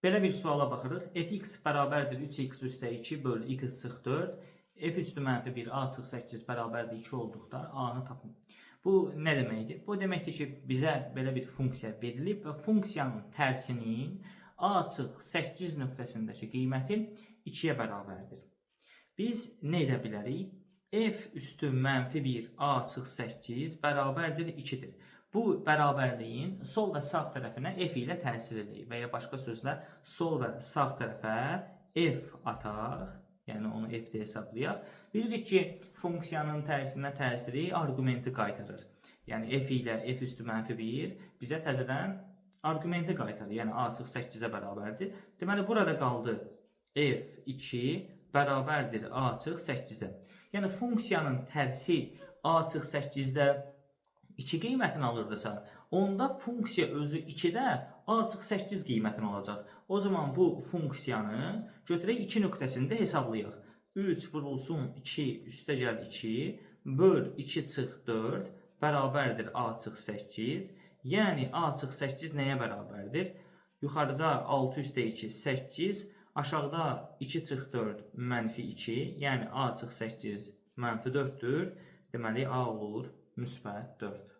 Belə bir suala baxırıq. Fx bərabərdir 3x üstə 2 bölü x çıx 4. F üstü mənfi 1 a çıx 8 bərabərdir 2 olduqda a-nı tapın. Bu nə deməkdir? Bu deməkdir ki, bizə belə bir funksiya verilib və funksiyanın tərsinin a çıx 8 nöqtəsindəki qiyməti 2-yə bərabərdir. Biz nə edə bilərik? F üstü mənfi 1 a çıx 8 bərabərdir 2-dir. Bu bərabərliyin sol və sağ tərəfinə f ilə təsir edək və ya başqa sözlə sol və sağ tərəfə f ataq, yəni onu f-də hesablayaq. Bilirik ki, funksiyanın tərsinə təsiri arqumenti qaytarır. Yəni f ilə f üstü mənfi 1 bizə təzədən arqumenti qaytarır. Yəni a çıx 8-ə bərabərdir. Deməli, burada qaldı f2 bərabərdir a çıx 8-ə. Yəni funksiyanın tərsi a çıx 8-də 2 qiymətini alırdısa, onda funksiya özü 2-də a çıx 8 qiymətini alacaq. O zaman bu funksiyanı götürək 2 nöqtəsində hesablayaq. 3 vurulsun 2 üstə gəl 2 böl 2 çıx 4 bərabərdir a çıx 8. Yəni a çıx 8 nəyə bərabərdir? Yuxarıda 6 üstə 2 8, aşağıda 2 çıx 4 mənfi 2, yəni a çıx 8 mənfi 4-dür. Deməli, a olur müsbət 4.